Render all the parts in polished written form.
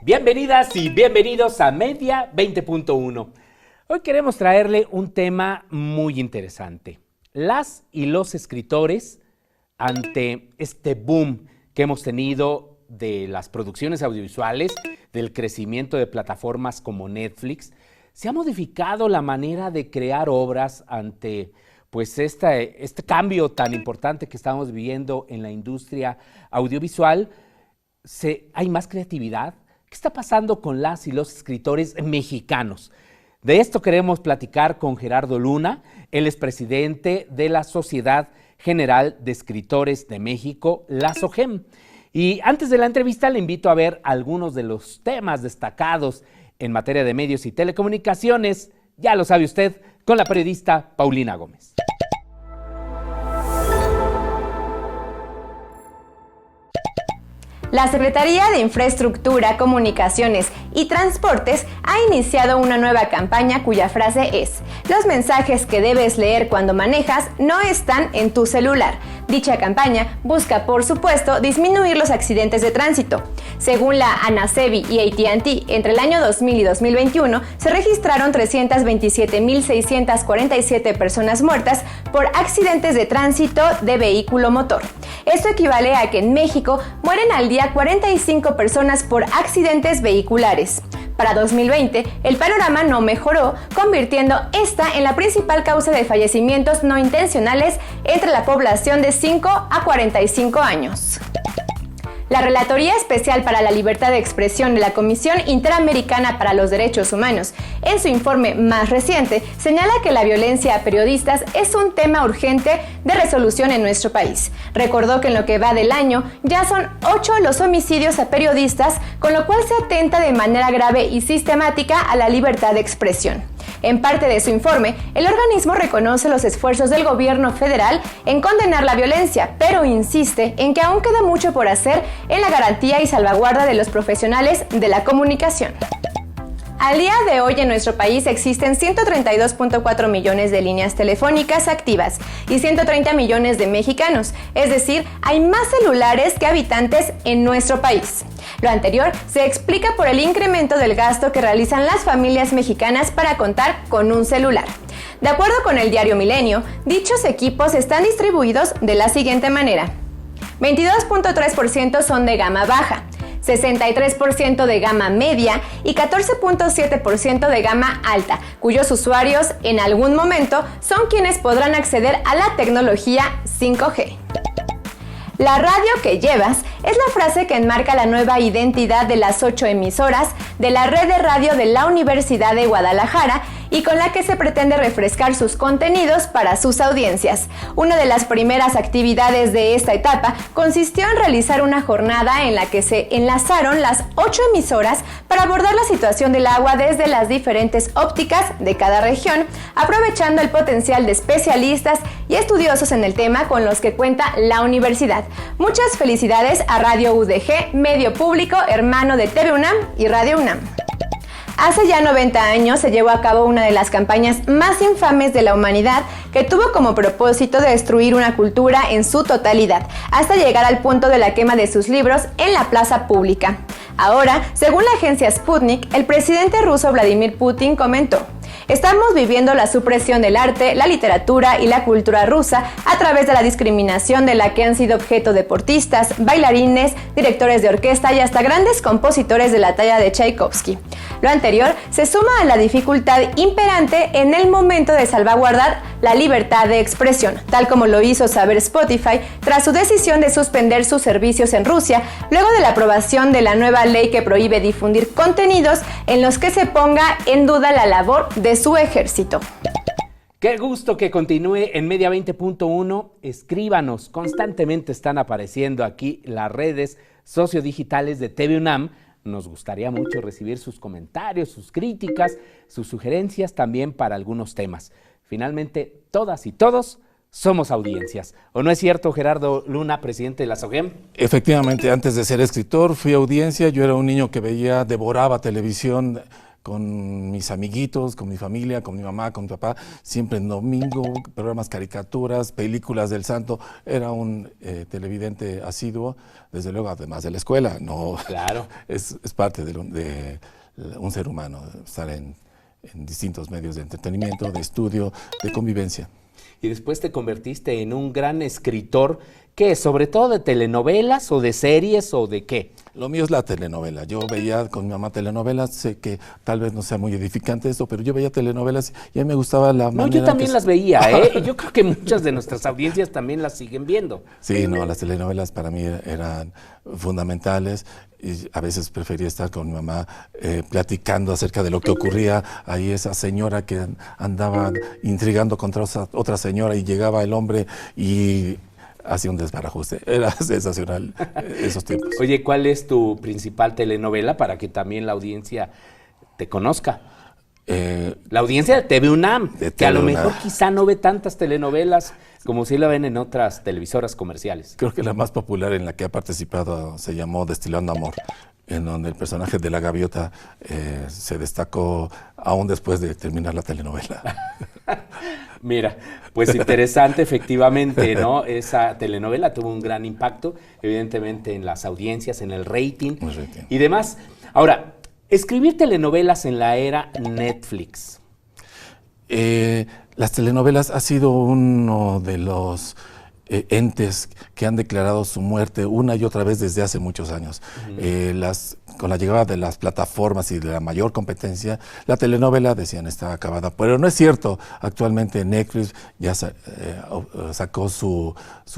Bienvenidas y bienvenidos a Media 20.1. Hoy queremos traerle un tema muy interesante. Las y los escritores, ante este boom que hemos tenido de las producciones audiovisuales, del crecimiento de plataformas como Netflix, se ha modificado la manera de crear obras ante pues este cambio tan importante que estamos viviendo en la industria audiovisual. Hay más creatividad. ¿Qué está pasando con las y los escritores mexicanos? De esto queremos platicar con Gerardo Luna. Él es presidente de la Sociedad General de Escritores de México, la SOGEM. Y antes de la entrevista le invito a ver algunos de los temas destacados en materia de medios y telecomunicaciones. Ya lo sabe usted, con la periodista Paulina Gómez. La Secretaría de Infraestructura, Comunicaciones y Transportes ha iniciado una nueva campaña cuya frase es: los mensajes que debes leer cuando manejas no están en tu celular. Dicha campaña busca, por supuesto, disminuir los accidentes de tránsito. Según la ANACEBI y AT&T, entre el año 2000 y 2021 se registraron 327.647 personas muertas por accidentes de tránsito de vehículo motor. Esto equivale a que en México mueren al día 45 personas por accidentes vehiculares. Para 2020, el panorama no mejoró, convirtiendo esta en la principal causa de fallecimientos no intencionales entre la población de 5 a 45 años. La Relatoría Especial para la Libertad de Expresión de la Comisión Interamericana para los Derechos Humanos, en su informe más reciente, señala que la violencia a periodistas es un tema urgente de resolución en nuestro país. Recordó que en lo que va del año ya son 8 los homicidios a periodistas, con lo cual se atenta de manera grave y sistemática a la libertad de expresión. En parte de su informe, el organismo reconoce los esfuerzos del gobierno federal en condenar la violencia, pero insiste en que aún queda mucho por hacer en la garantía y salvaguarda de los profesionales de la comunicación. Al día de hoy en nuestro país existen 132.4 millones de líneas telefónicas activas y 130 millones de mexicanos, es decir, hay más celulares que habitantes en nuestro país. Lo anterior se explica por el incremento del gasto que realizan las familias mexicanas para contar con un celular. De acuerdo con el diario Milenio, dichos equipos están distribuidos de la siguiente manera: 22.3% son de gama baja, 63% de gama media y 14.7% de gama alta, cuyos usuarios en algún momento son quienes podrán acceder a la tecnología 5G. La radio que llevas es la frase que enmarca la nueva identidad de las 8 emisoras de la red de radio de la Universidad de Guadalajara y con la que se pretende refrescar sus contenidos para sus audiencias. Una de las primeras actividades de esta etapa consistió en realizar una jornada en la que se enlazaron las 8 emisoras para abordar la situación del agua desde las diferentes ópticas de cada región, aprovechando el potencial de especialistas y estudiosos en el tema con los que cuenta la universidad. Muchas felicidades a Radio UDG, medio público hermano de TV UNAM y Radio UNAM. Hace ya 90 años se llevó a cabo una de las campañas más infames de la humanidad, que tuvo como propósito destruir una cultura en su totalidad, hasta llegar al punto de la quema de sus libros en la plaza pública. Ahora, según la agencia Sputnik, el presidente ruso Vladimir Putin comentó: estamos viviendo la supresión del arte, la literatura y la cultura rusa a través de la discriminación de la que han sido objeto deportistas, bailarines, directores de orquesta y hasta grandes compositores de la talla de Tchaikovsky. Lo anterior se suma a la dificultad imperante en el momento de salvaguardar la libertad de expresión, tal como lo hizo saber Spotify tras su decisión de suspender sus servicios en Rusia, luego de la aprobación de la nueva ley que prohíbe difundir contenidos en los que se ponga en duda la labor de su ejército. Qué gusto que continúe en Media 20.1. Escríbanos, constantemente están apareciendo aquí las redes sociodigitales de TV UNAM. Nos gustaría mucho recibir sus comentarios, sus críticas, sus sugerencias también para algunos temas. Finalmente, todas y todos somos audiencias. ¿O no es cierto, Gerardo Luna, presidente de la SOGEM? Efectivamente, antes de ser escritor fui audiencia. Yo era un niño que devoraba televisión con mis amiguitos, con mi familia, con mi mamá, con mi papá, siempre en domingo, programas, caricaturas, películas del santo. Era un televidente asiduo, desde luego, además de la escuela. No, Claro. es parte de un ser humano, estar en distintos medios de entretenimiento, de estudio, de convivencia. Y después te convertiste en un gran escritor, ¿qué? ¿Sobre todo de telenovelas o de series o de qué? Lo mío es la telenovela. Yo veía con mi mamá telenovelas, sé que tal vez no sea muy edificante esto, pero yo veía telenovelas y a mí me gustaba la manera. No, yo también las veía, ¿eh? Y yo creo que muchas de nuestras audiencias también las siguen viendo. Sí, no, las telenovelas para mí eran fundamentales. Y a veces prefería estar con mi mamá platicando acerca de lo que ocurría. Ahí esa señora que andaba intrigando contra otra señora y llegaba el hombre y hacía un desbarajuste. Era sensacional esos tiempos. Oye, ¿cuál es tu principal telenovela para que también la audiencia te conozca? La audiencia de TV UNAM, que a lo mejor quizá no ve tantas telenovelas como si la ven en otras televisoras comerciales. Creo que la más popular en la que ha participado se llamó Destilando Amor, en donde el personaje de la gaviota se destacó aún después de terminar la telenovela. Mira, pues interesante efectivamente, ¿no? Esa telenovela tuvo un gran impacto, evidentemente en las audiencias, en el rating y demás. Ahora, escribir telenovelas en la era Netflix. Las telenovelas ha sido uno de los entes que han declarado su muerte una y otra vez desde hace muchos años. Con la llegada de las plataformas y de la mayor competencia, la telenovela, decían, está acabada. Pero no es cierto. Actualmente Netflix ya sacó su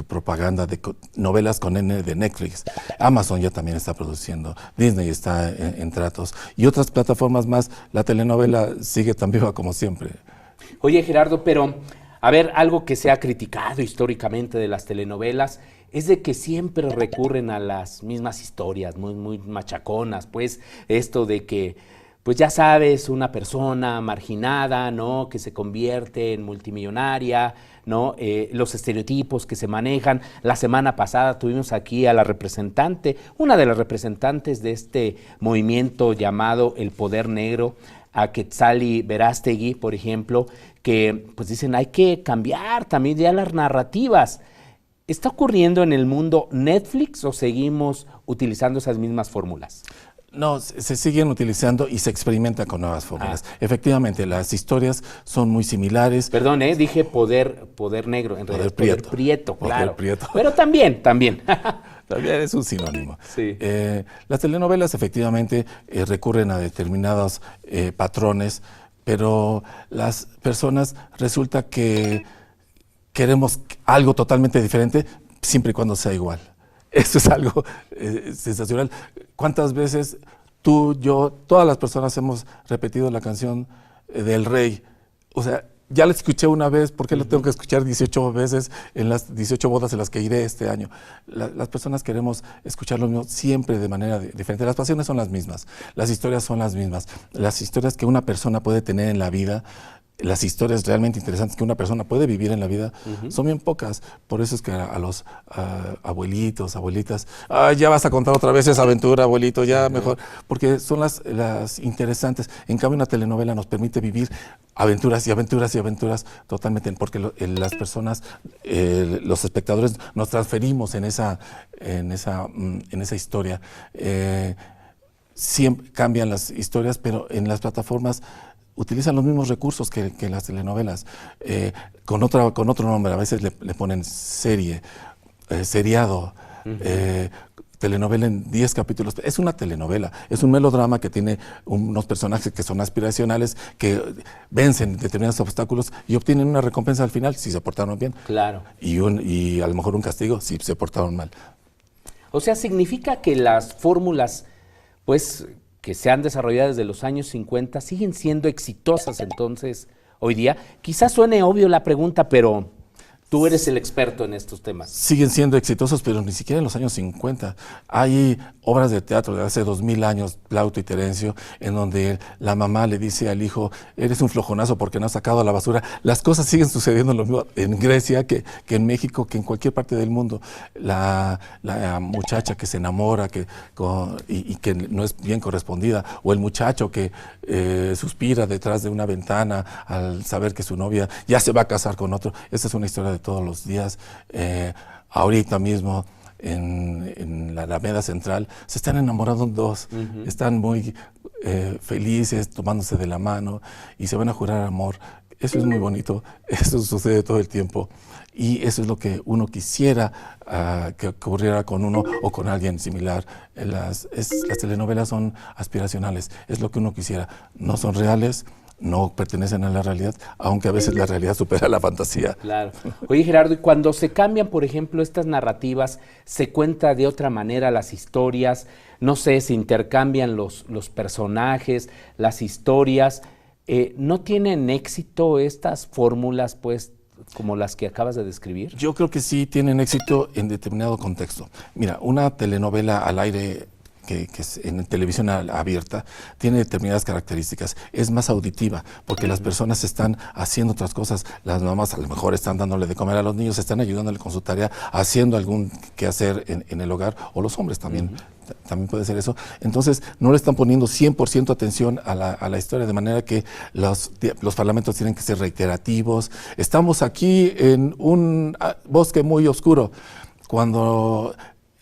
propaganda de novelas con N de Netflix. Amazon ya también está produciendo. Disney está en tratos. Y otras plataformas más. La telenovela sigue tan viva como siempre. Oye, Gerardo, pero a ver, algo que se ha criticado históricamente de las telenovelas es de que siempre recurren a las mismas historias, muy machaconas, pues esto de que, pues ya sabes, una persona marginada, ¿no? Que se convierte en multimillonaria, ¿no? Los estereotipos que se manejan. La semana pasada tuvimos aquí a la representante, una de las representantes de este movimiento llamado El Poder Negro, a Quetzali Verástegui, por ejemplo, que pues dicen hay que cambiar también ya las narrativas. ¿Está ocurriendo en el mundo Netflix o seguimos utilizando esas mismas fórmulas? No, se siguen utilizando y se experimenta con nuevas fórmulas. Efectivamente, las historias son muy similares. Perdón, dije poder negro, en realidad poder prieto, claro. Poder prieto. Pero también. También es un sinónimo. Sí. Las telenovelas efectivamente recurren a determinados patrones, pero las personas resulta que queremos algo totalmente diferente siempre y cuando sea igual. Eso es algo sensacional. ¿Cuántas veces tú, yo, todas las personas hemos repetido la canción del Rey? O sea, ya la escuché una vez, ¿por qué la tengo que escuchar 18 veces en las 18 bodas en las que iré este año? Las personas queremos escuchar lo mismo siempre de manera diferente. Las pasiones son las mismas, las historias son las mismas. Las historias que una persona puede tener en la vida, las historias realmente interesantes que una persona puede vivir en la vida son bien pocas. Por eso es que a los abuelitos, abuelitas, ya vas a contar otra vez esa aventura, abuelito, ya mejor, porque son las interesantes. En cambio, una telenovela nos permite vivir aventuras y aventuras y aventuras totalmente, porque las personas, los espectadores, nos transferimos en esa historia. Siempre cambian las historias, pero en las plataformas utilizan los mismos recursos que las telenovelas, con otro nombre. A veces le ponen serie, seriado, telenovela en 10 capítulos. Es una telenovela, es un melodrama que tiene unos personajes que son aspiracionales, que vencen determinados obstáculos y obtienen una recompensa al final si se portaron bien. Claro. Y a lo mejor un castigo si se portaron mal. O sea, significa que las fórmulas, pues, que se han desarrollado desde los años 50 siguen siendo exitosas entonces hoy día. Quizás suene obvio la pregunta, pero Tú eres el experto en estos temas. Siguen siendo exitosos, pero ni siquiera en los años 50. Hay obras de teatro de hace 2000 años, Plauto y Terencio, en donde la mamá le dice al hijo, eres un flojonazo porque no has sacado la basura. Las cosas siguen sucediendo lo mismo en Grecia que en México, que en cualquier parte del mundo. La muchacha que se enamora y que no es bien correspondida, o el muchacho que suspira detrás de una ventana al saber que su novia ya se va a casar con otro. Esa es una historia de todos los días. Ahorita mismo en la Alameda Central se están enamorando dos, están muy felices, tomándose de la mano y se van a jurar amor. Eso es muy bonito, eso sucede todo el tiempo y eso es lo que uno quisiera que ocurriera con uno o con alguien similar. Las telenovelas son aspiracionales, es lo que uno quisiera, no son reales, no pertenecen a la realidad, aunque a veces la realidad supera la fantasía. Claro. Oye, Gerardo, y cuando se cambian, por ejemplo, estas narrativas, se cuenta de otra manera las historias, no sé, se intercambian los personajes, las historias, ¿no tienen éxito estas fórmulas, pues, como las que acabas de describir? Yo creo que sí tienen éxito en determinado contexto. Mira, una telenovela al aire que es en televisión abierta, tiene determinadas características. Es más auditiva, porque las personas están haciendo otras cosas. Las mamás a lo mejor están dándole de comer a los niños, están ayudándole con su tarea, haciendo algún quehacer en el hogar, o los hombres también. También puede ser eso. Entonces, no le están poniendo 100% atención a la historia, de manera que los parlamentos tienen que ser reiterativos. Estamos aquí en un bosque muy oscuro. Cuando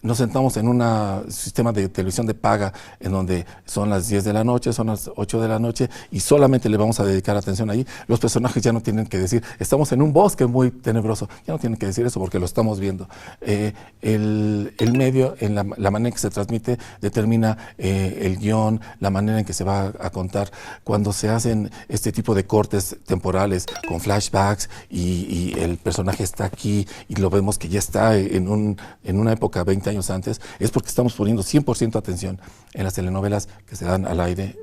nos sentamos en un sistema de televisión de paga en donde son las 10 de la noche, son las 8 de la noche y solamente le vamos a dedicar atención ahí. Los personajes ya no tienen que decir, estamos en un bosque muy tenebroso. Ya no tienen que decir eso porque lo estamos viendo. El medio, en la manera en que se transmite, determina el guión, la manera en que se va a contar. Cuando se hacen este tipo de cortes temporales con flashbacks y el personaje está aquí y lo vemos que ya está en una época 20 años antes, es porque estamos poniendo 100% atención en las telenovelas que se dan al aire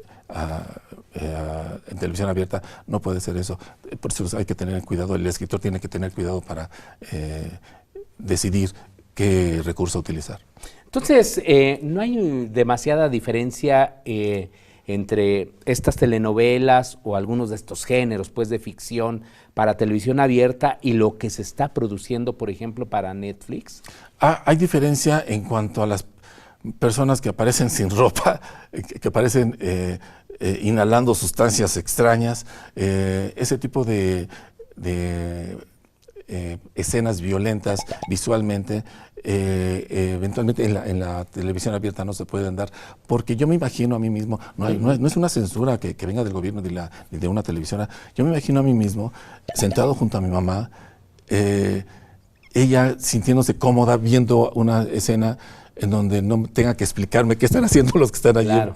en televisión abierta. No puede ser eso. Por eso hay que tener cuidado, el escritor tiene que tener cuidado para decidir qué recurso utilizar. Entonces, ¿no hay demasiada diferencia entre estas telenovelas o algunos de estos géneros, pues, de ficción para televisión abierta y lo que se está produciendo, por ejemplo, para Netflix? Hay diferencia en cuanto a las personas que aparecen sin ropa, que aparecen inhalando sustancias extrañas, ese tipo de escenas violentas visualmente, eventualmente en la televisión abierta no se pueden dar, porque yo me imagino a mí mismo, no es una censura que venga del gobierno ni de una televisora, yo me imagino a mí mismo sentado junto a mi mamá, ella sintiéndose cómoda viendo una escena en donde no tenga que explicarme qué están haciendo los que están allí, claro,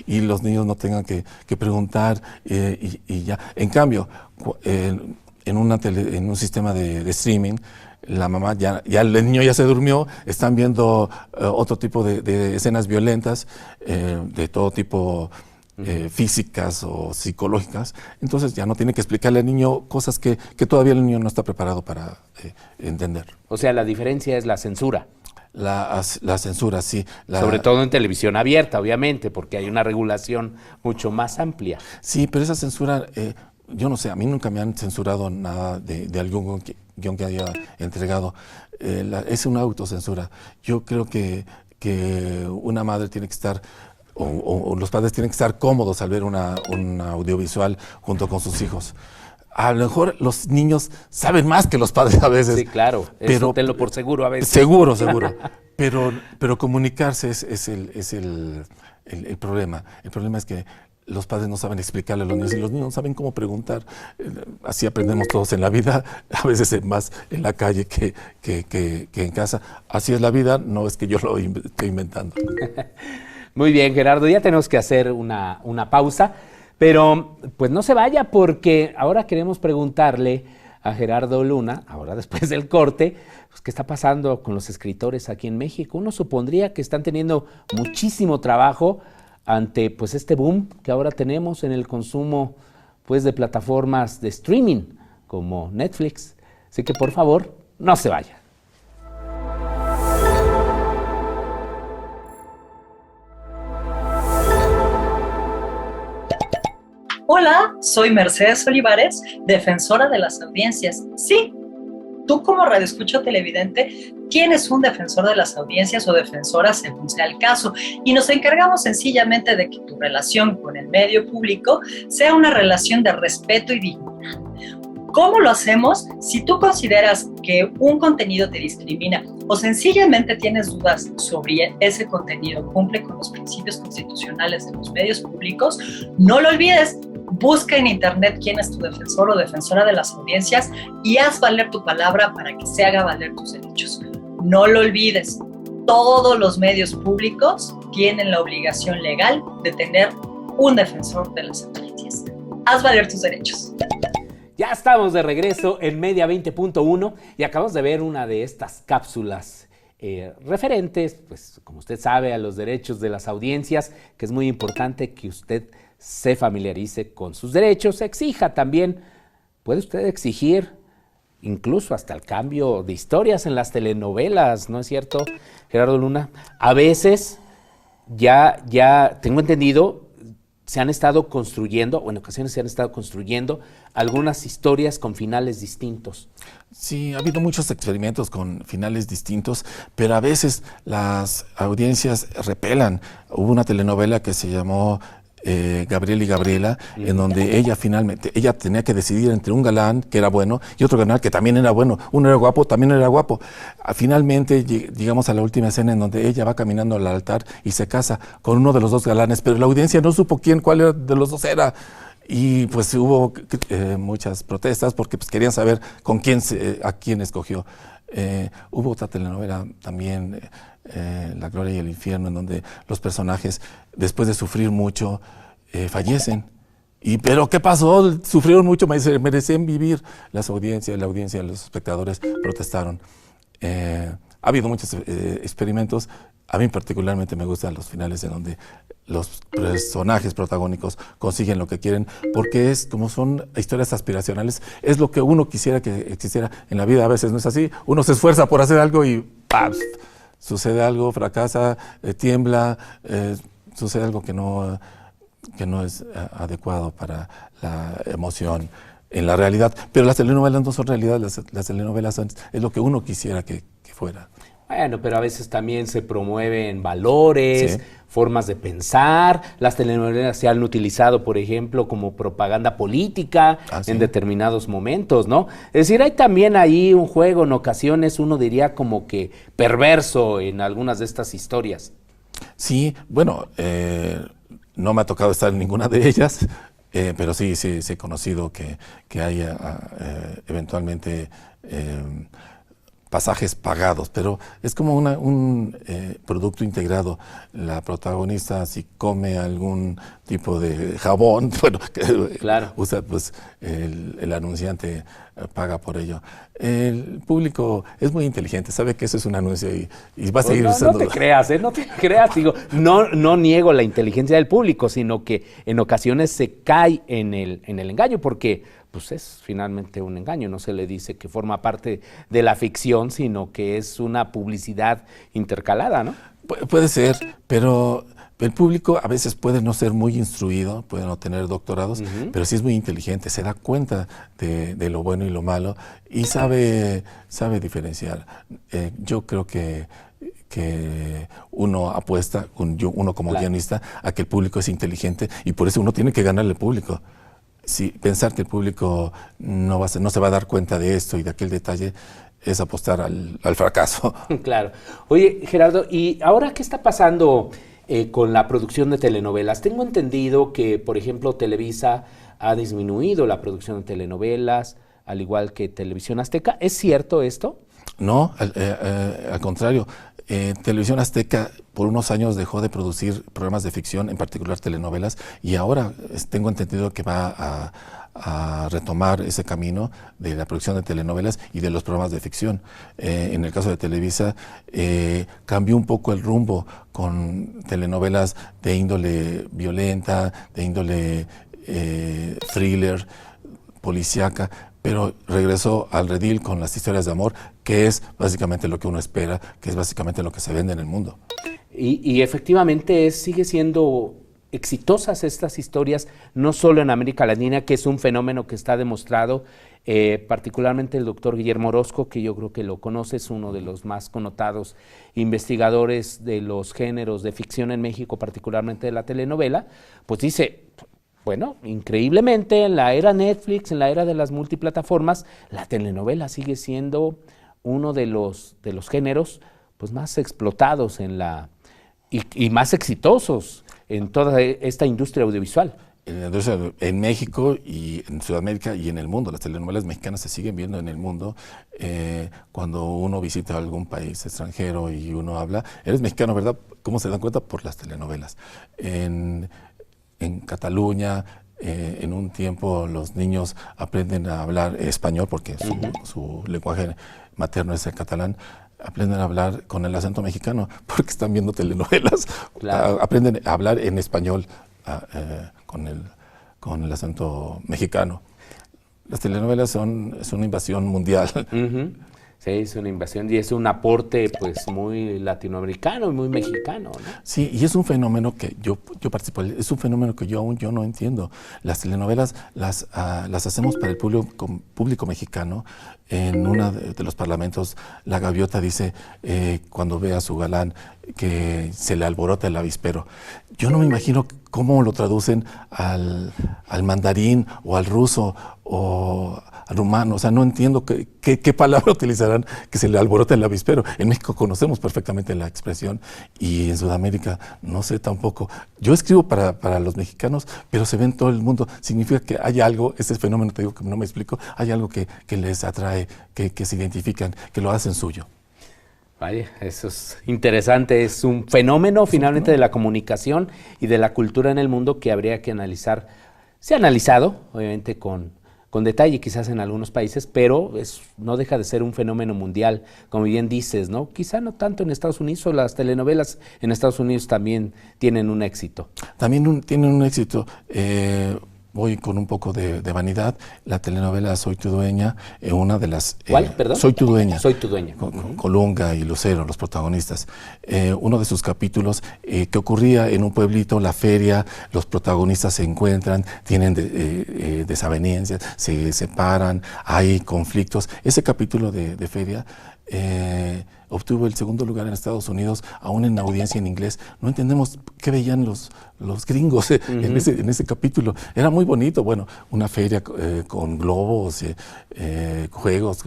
y los niños no tengan que preguntar y ya. En cambio, en un sistema de streaming, la mamá ya el niño ya se durmió, están viendo otro tipo de escenas violentas, de todo tipo, físicas o psicológicas, entonces ya no tiene que explicarle al niño cosas que todavía el niño no está preparado para entender. O sea, la diferencia es la censura. La censura, sí. Sobre todo en televisión abierta, obviamente, porque hay una regulación mucho más amplia. Sí, pero esa censura, yo no sé, a mí nunca me han censurado nada de algún guión que haya entregado. Es una autocensura. Yo creo que una madre tiene que estar, o los padres tienen que estar cómodos al ver un audiovisual junto con sus hijos. A lo mejor los niños saben más que los padres a veces. Sí, claro, pero eso tenlo por seguro a veces. Seguro. pero comunicarse es el problema. El problema es que los padres no saben explicarle a los niños y los niños no saben cómo preguntar. Así aprendemos todos en la vida, a veces más en la calle que en casa. Así es la vida, no es que yo lo esté inventando. Muy bien, Gerardo, ya tenemos que hacer una pausa. Pero pues no se vaya, porque ahora queremos preguntarle a Gerardo Luna, ahora después del corte, pues, ¿qué está pasando con los escritores aquí en México? Uno supondría que están teniendo muchísimo trabajo ante pues este boom que ahora tenemos en el consumo pues de plataformas de streaming como Netflix. Así que por favor, no se vaya. Hola, soy Mercedes Olivares, defensora de las audiencias. Sí, tú como radioescucha televidente tienes un defensor de las audiencias o defensora según sea el caso, y nos encargamos sencillamente de que tu relación con el medio público sea una relación de respeto y dignidad. ¿Cómo lo hacemos? Si tú consideras que un contenido te discrimina o sencillamente tienes dudas sobre ese contenido cumple con los principios constitucionales de los medios públicos, no lo olvides. Busca en internet quién es tu defensor o defensora de las audiencias y haz valer tu palabra para que se haga valer tus derechos. No lo olvides, todos los medios públicos tienen la obligación legal de tener un defensor de las audiencias. Haz valer tus derechos. Ya estamos de regreso en Media 20.1 y acabamos de ver una de estas cápsulas referentes, pues como usted sabe, a los derechos de las audiencias, que es muy importante que usted se familiarice con sus derechos, exija también, puede usted exigir incluso hasta el cambio de historias en las telenovelas, ¿no es cierto, Gerardo Luna? A veces ya tengo entendido, se han estado construyendo, o en ocasiones se han estado construyendo algunas historias con finales distintos. Sí, ha habido muchos experimentos con finales distintos, pero a veces las audiencias repelan. Hubo una telenovela que se llamó Gabriel y Gabriela, en donde ella tenía que decidir entre un galán que era bueno y otro galán que también era bueno. Uno era guapo, también era guapo. Finalmente llegamos a la última escena en donde ella va caminando al altar y se casa con uno de los dos galanes, pero la audiencia no supo cuál de los dos era. Y pues hubo muchas protestas porque pues, querían saber a quién escogió. Hubo otra telenovela también, La Gloria y el Infierno, en donde los personajes, después de sufrir mucho, fallecen. ¿Pero qué pasó? Sufrieron mucho, merecían vivir. La audiencia, los espectadores protestaron. Ha habido muchos experimentos. A mí particularmente me gustan los finales en donde los personajes protagónicos consiguen lo que quieren, porque como son historias aspiracionales, es lo que uno quisiera que existiera en la vida. A veces no es así. Uno se esfuerza por hacer algo y ¡pam! Sucede algo, fracasa, tiembla, sucede algo que no es adecuado para la emoción en la realidad. Pero las telenovelas no son realidad, las telenovelas es lo que uno quisiera que fuera. Bueno, pero a veces también se promueven valores, sí, formas de pensar. Las telenovelas se han utilizado, por ejemplo, como propaganda política en determinados momentos, ¿no? Es decir, hay también ahí un juego, en ocasiones uno diría como que perverso en algunas de estas historias. Sí, bueno, no me ha tocado estar en ninguna de ellas, pero sí he conocido que hay eventualmente pasajes pagados, pero es como un producto integrado. La protagonista, si come algún tipo de jabón, bueno, claro, usa, pues el anunciante paga por ello. El público es muy inteligente, sabe que eso es un anuncio y va a seguir usando. No te creas, digo, no niego la inteligencia del público, sino que en ocasiones se cae en el engaño, porque pues es finalmente un engaño, no se le dice que forma parte de la ficción, sino que es una publicidad intercalada, ¿no? Puede ser, pero el público a veces puede no ser muy instruido, puede no tener doctorados, pero sí es muy inteligente, se da cuenta de lo bueno y lo malo y sabe diferenciar. Yo creo que uno apuesta, uno como guionista, a que el público es inteligente y por eso uno tiene que ganarle al público. Si pensar que el público no se va a dar cuenta de esto y de aquel detalle es apostar al fracaso. Claro. Oye, Gerardo, ¿y ahora qué está pasando con la producción de telenovelas? Tengo entendido que, por ejemplo, Televisa ha disminuido la producción de telenovelas, al igual que Televisión Azteca. ¿Es cierto esto? No, al contrario. Televisión Azteca por unos años dejó de producir programas de ficción, en particular telenovelas, y ahora tengo entendido que va a retomar ese camino de la producción de telenovelas y de los programas de ficción. En el caso de Televisa, cambió un poco el rumbo con telenovelas de índole violenta, de índole thriller, policíaca, pero regresó al redil con las historias de amor, que es básicamente lo que uno espera, que es básicamente lo que se vende en el mundo. Y efectivamente sigue siendo exitosas estas historias, no solo en América Latina, que es un fenómeno que está demostrado, particularmente el doctor Guillermo Orozco, que yo creo que lo conoce, es uno de los más connotados investigadores de los géneros de ficción en México, particularmente de la telenovela, pues dice, bueno, increíblemente en la era Netflix, en la era de las multiplataformas, la telenovela sigue siendo uno de los géneros pues, más explotados y más exitosos en toda esta industria audiovisual. En México y en Sudamérica y en el mundo, las telenovelas mexicanas se siguen viendo en el mundo. Cuando uno visita algún país extranjero y uno habla, eres mexicano, ¿verdad? ¿Cómo se dan cuenta? Por las telenovelas. En Cataluña, en un tiempo los niños aprenden a hablar español porque su lenguaje materno es el catalán. Aprenden a hablar con el acento mexicano porque están viendo telenovelas. Claro. Aprenden a hablar en español con el acento mexicano. Las telenovelas es una invasión mundial. Sí, es una invasión y es un aporte pues muy latinoamericano y muy mexicano, ¿no? Sí, y es un fenómeno que yo participo, es un fenómeno que yo no entiendo. Las telenovelas las hacemos para el público mexicano. En uno de los parlamentos, la gaviota dice, cuando ve a su galán, que se le alborota el avispero. Yo no me imagino cómo lo traducen al mandarín o al ruso o al rumano. O sea, no entiendo qué palabra utilizarán que se le alborota el avispero. En México conocemos perfectamente la expresión y en Sudamérica no sé tampoco. Yo escribo para los mexicanos, pero se ve en todo el mundo. Significa que hay algo, este fenómeno, te digo que no me explico, hay algo que les atrae, que se identifican, que lo hacen suyo. Vaya, eso es interesante, es un fenómeno finalmente de la comunicación y de la cultura en el mundo que habría que analizar. Se ha analizado, obviamente con detalle quizás en algunos países, pero no deja de ser un fenómeno mundial, como bien dices, ¿no? Quizá no tanto en Estados Unidos, o las telenovelas en Estados Unidos también tienen un éxito. También tienen un éxito. Voy con un poco de vanidad. La telenovela Soy tu dueña, una de las... ¿Cuál, perdón? Soy tu dueña. Soy tu dueña. Con Colunga y Lucero, los protagonistas. Uno de sus capítulos que ocurría en un pueblito, la feria, los protagonistas se encuentran, tienen desavenencias, se separan, hay conflictos. Ese capítulo de feria obtuvo el segundo lugar en Estados Unidos, aún en audiencia en inglés. No entendemos qué veían los gringos en ese capítulo. Era muy bonito, bueno, una feria con globos, juegos,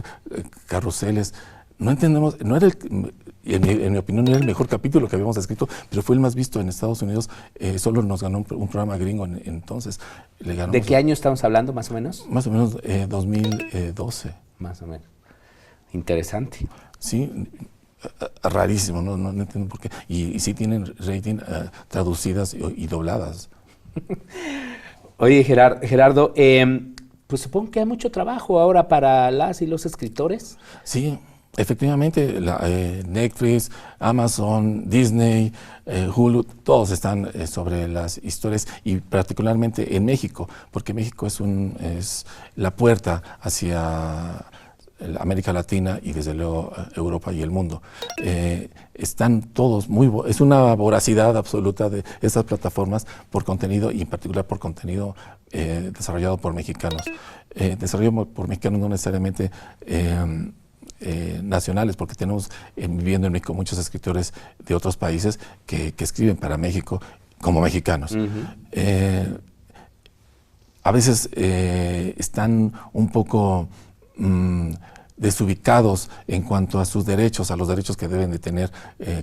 carruseles. No entendemos, en mi opinión, no era el mejor capítulo que habíamos escrito, pero fue el más visto en Estados Unidos. Solo nos ganó un programa gringo entonces. ¿De qué año estamos hablando, más o menos? Más o menos 2012. Más o menos. Interesante. Sí, rarísimo, no entiendo por qué. Y sí tienen rating traducidas y dobladas. Oye, Gerardo, pues supongo que hay mucho trabajo ahora para las y los escritores. Sí, efectivamente, Netflix, Amazon, Disney, Hulu, todos están sobre las historias y particularmente en México, porque México es la puerta hacia América Latina y desde luego Europa y el mundo. Están todos es una voracidad absoluta de estas plataformas por contenido y en particular por contenido desarrollado por mexicanos. Desarrollado por mexicanos no necesariamente nacionales, porque tenemos viviendo en México muchos escritores de otros países que escriben para México como mexicanos. A veces están un poco desubicados en cuanto a sus derechos, a los derechos que deben de tener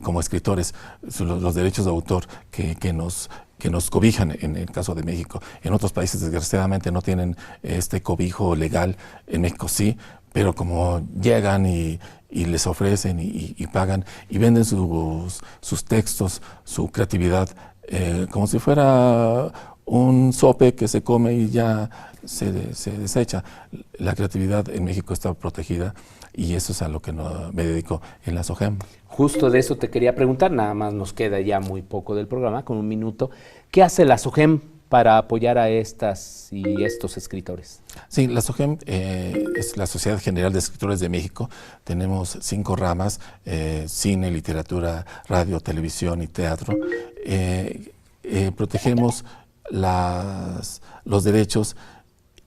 como escritores, los derechos de autor que nos cobijan en el caso de México. En otros países desgraciadamente no tienen este cobijo legal, en México sí, pero como llegan y les ofrecen y pagan y venden sus textos, su creatividad, como si fuera un sope que se come y ya se desecha. La creatividad en México está protegida y eso es a lo que me dedico en la SOGEM. Justo de eso te quería preguntar, nada más nos queda ya muy poco del programa, con un minuto. ¿Qué hace la SOGEM para apoyar a estas y estos escritores? Sí, la SOGEM es la Sociedad General de Escritores de México. Tenemos 5 ramas: cine, literatura, radio, televisión y teatro. Protegemos los derechos,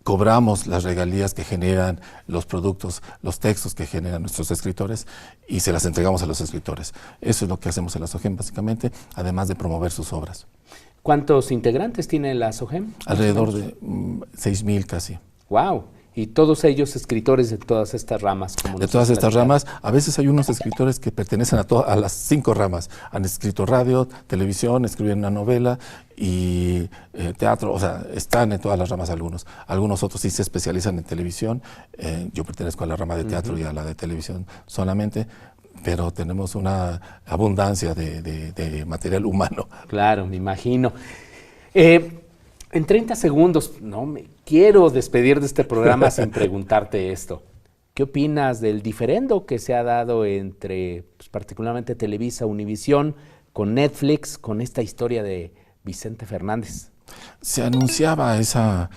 cobramos las regalías que generan los productos, los textos que generan nuestros escritores y se las entregamos a los escritores. Eso es lo que hacemos en la SOGEM básicamente, además de promover sus obras. ¿Cuántos integrantes tiene la SOGEM? Alrededor de 6,000 casi. ¡Wow! Y todos ellos escritores de todas estas ramas. De todas estas ramas. A veces hay unos escritores que pertenecen a las 5 ramas. Han escrito radio, televisión, escriben una novela y teatro. O sea, están en todas las ramas algunos. Algunos otros sí se especializan en televisión. Yo pertenezco a la rama de teatro y a la de televisión solamente. Pero tenemos una abundancia de material humano. Claro, me imagino. En 30 segundos, no me quiero despedir de este programa sin preguntarte esto. ¿Qué opinas del diferendo que se ha dado entre, pues, particularmente Televisa, Univisión, con Netflix, con esta historia de Vicente Fernández? Se anunciaba esa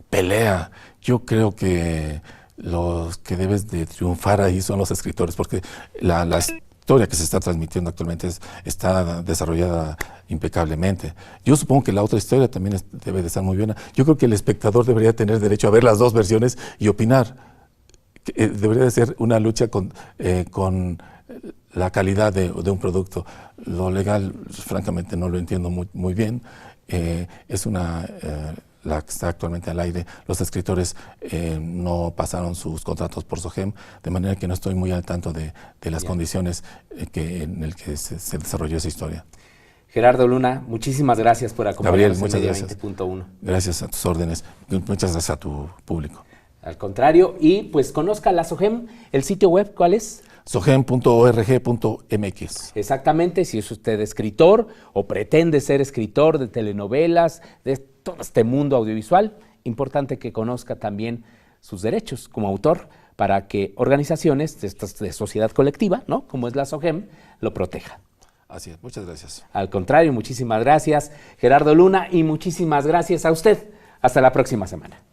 pelea. Yo creo que los que debes de triunfar ahí son los escritores, porque la historia que se está transmitiendo actualmente está desarrollada impecablemente. Yo supongo que la otra historia también debe de estar muy buena. Yo creo que el espectador debería tener derecho a ver las 2 versiones y opinar. Debería de ser una lucha con la calidad de un producto. Lo legal, francamente, no lo entiendo muy bien. La que está actualmente al aire. Los escritores no pasaron sus contratos por SOGEM, de manera que no estoy muy al tanto de las condiciones en el que se desarrolló esa historia. Gerardo Luna, muchísimas gracias por acompañarnos en Media 20.1. Gracias, a tus órdenes. Muchas gracias a tu público. Al contrario, y pues conozca la SOGEM, el sitio web, ¿cuál es? sogem.org.mx. Exactamente, si es usted escritor o pretende ser escritor de telenovelas, de todo este mundo audiovisual, importante que conozca también sus derechos como autor para que organizaciones de sociedad colectiva, ¿no?, como es la SOGEM, lo proteja. Así es, muchas gracias. Al contrario, muchísimas gracias, Gerardo Luna, y muchísimas gracias a usted. Hasta la próxima semana.